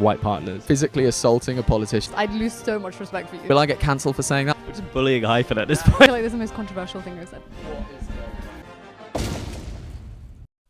white partners. Physically assaulting a politician. I'd lose so much respect for you. Will I get cancelled for saying that? We're just bullying hyphen at this I point. feel like this is the most controversial thing I've said.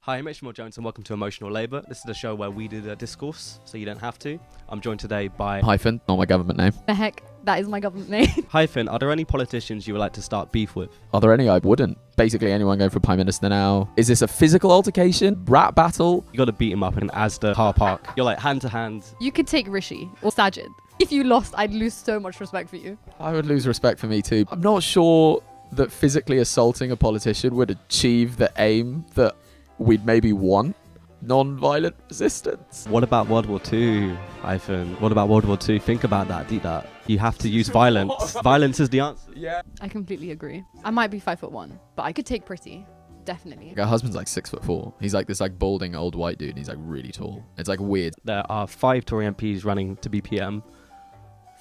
Hi, I'm htmljones and welcome to Emotional Labour. This is the show where we do the discourse, so you don't have to. I'm joined today by HYPHEN, not my government name. Mehek, that is my government name. HYPHEN. Are there any politicians you would like to start beef with? Are there any I wouldn't? Basically anyone going for Prime Minister now. Is this a physical altercation? Rap battle? You got to beat him up in Asda car park. You're like hand to hand. You could take Rishi or Sajid. If you lost, I'd lose so much respect for you. I would lose respect for me too. I'm not sure that physically assaulting a politician would achieve the aim that we'd maybe want. Non-violent resistance. What about World War II, HYPHEN? What about World War II? Think about that, do that. You have to use violence. Violence is the answer. Yeah. I completely agree. I might be 5'1", but I could take pretty. Definitely. Our husband's like 6'4". He's like this like balding old white dude. He's like really tall. It's like weird. There are 5 Tory MPs running to be PM.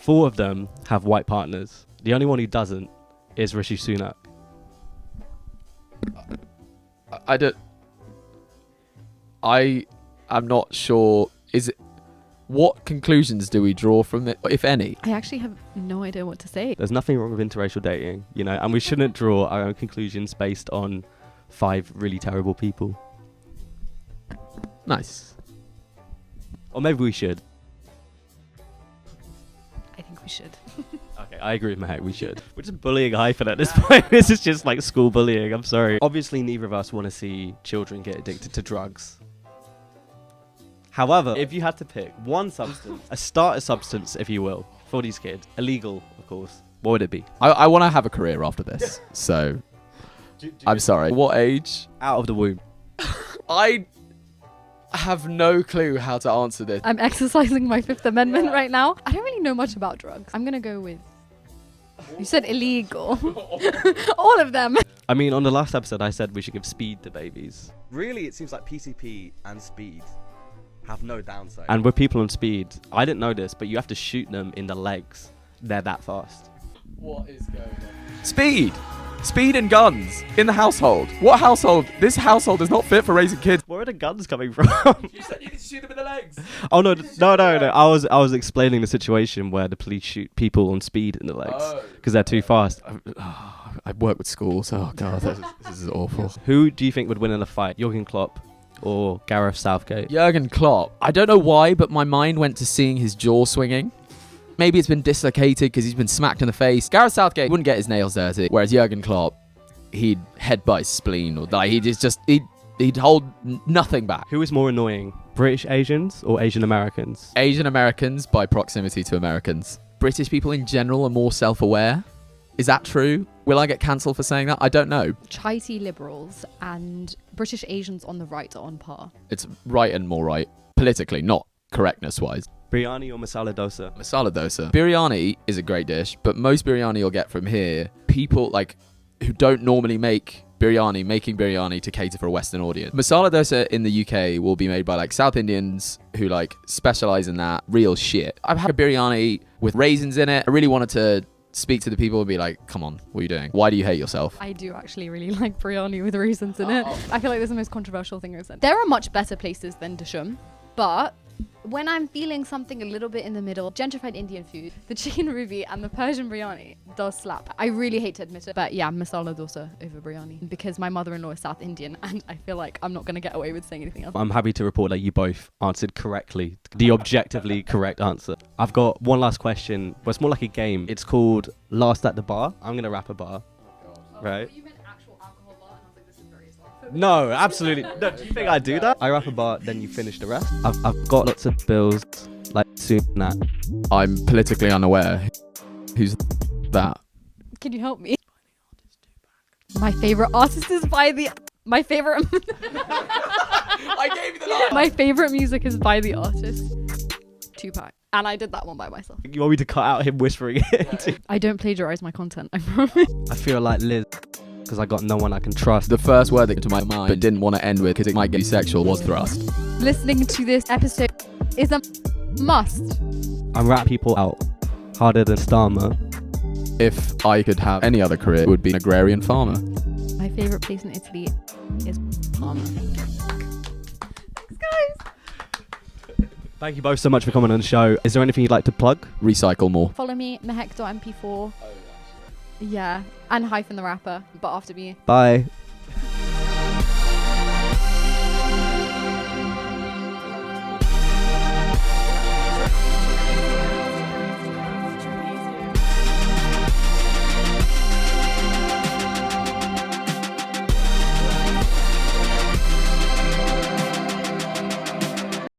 4 of them have white partners. The only one who doesn't is Rishi Sunak. I am not sure. What conclusions do we draw from it, if any? I actually have no idea what to say. There's nothing wrong with interracial dating, you know, and we shouldn't draw our own conclusions based on 5 really terrible people. Nice. Or maybe we should. I think we should. Okay, I agree with Mehek, we should. We're just bullying hyphen at this point. This is just like school bullying, I'm sorry. Obviously, neither of us want to see children get addicted to drugs. However, if you had to pick one substance, a starter substance, if you will, for these kids, illegal, of course, what would it be? I want to have a career after this, so I'm sorry. What age? Out of the womb. I have no clue how to answer this. I'm exercising my 5th Amendment right now. I don't really know much about drugs. I'm going to go with... You said illegal. All of them. I mean, on the last episode, I said we should give speed to babies. Really, it seems like PCP and speed have no downside. And with people on speed, I didn't know this, but you have to shoot them in the legs. They're that fast. What is going on? Speed! Speed and guns in the household. What household? This household is not fit for raising kids. Where are the guns coming from? You said you could shoot them in the legs. Oh no. I was explaining the situation where the police shoot people on speed in the legs because they're too fast. I work with schools. Oh god, this is awful. Who do you think would win in a fight, Jurgen Klopp or Gareth Southgate? Jurgen Klopp. I don't know why, but my mind went to seeing his jaw swinging. Maybe it's been dislocated because he's been smacked in the face. Gareth Southgate wouldn't get his nails dirty, whereas Jurgen Klopp, he'd headbutt his spleen or like he'd hold nothing back. Who is more annoying, British Asians or Asian Americans? Asian Americans by proximity to Americans. British people in general are more self-aware. Is that true? Will I get cancelled for saying that? I don't know. Chitey liberals and British Asians on the right are on par. It's right and more right. Politically, not correctness-wise. Biryani or masala dosa? Masala dosa. Biryani is a great dish, but most biryani you'll get from here, people like who don't normally make biryani, making biryani to cater for a Western audience. Masala dosa in the UK will be made by like South Indians who like specialize in that real shit. I've had a biryani with raisins in it. I really wanted to speak to the people and be like, come on, what are you doing? Why do you hate yourself? I do actually really like biryani with raisins in it. I feel like this is the most controversial thing I've said. There are much better places than Dashum, but when I'm feeling something a little bit in the middle, gentrified Indian food, the chicken ruby and the Persian biryani does slap. I really hate to admit it, but yeah, masala dosa over biryani because my mother-in-law is South Indian and I feel like I'm not going to get away with saying anything else. I'm happy to report that you both answered correctly, the objectively correct answer. I've got one last question, but it's more like a game. It's called Last at the Bar. I'm going to rap a bar, right? No, absolutely. No, do you think I do that? I rap a bar, then you finish the rest. I've got lots of bills, like soon that. I'm politically unaware. Who's that? Can you help me? My favorite artist is by the... My favorite... I gave you the line. My favorite music is by the artist Tupac. And I did that one by myself. You want me to cut out him whispering it? I don't plagiarize my content, I promise. I feel like Liz, because I got no one I can trust. The first word that came to my mind but didn't want to end with because it might get sexual was thrust. Listening to this episode is a must. I rap people out harder than Starmer. If I could have any other career, it would be an agrarian farmer. My favorite place in Italy is Parma. Thanks, guys. Thank you both so much for coming on the show. Is there anything you'd like to plug? Recycle more. Follow me, mehek.mp4. Yeah, and hyphen the rapper, but after me. Bye.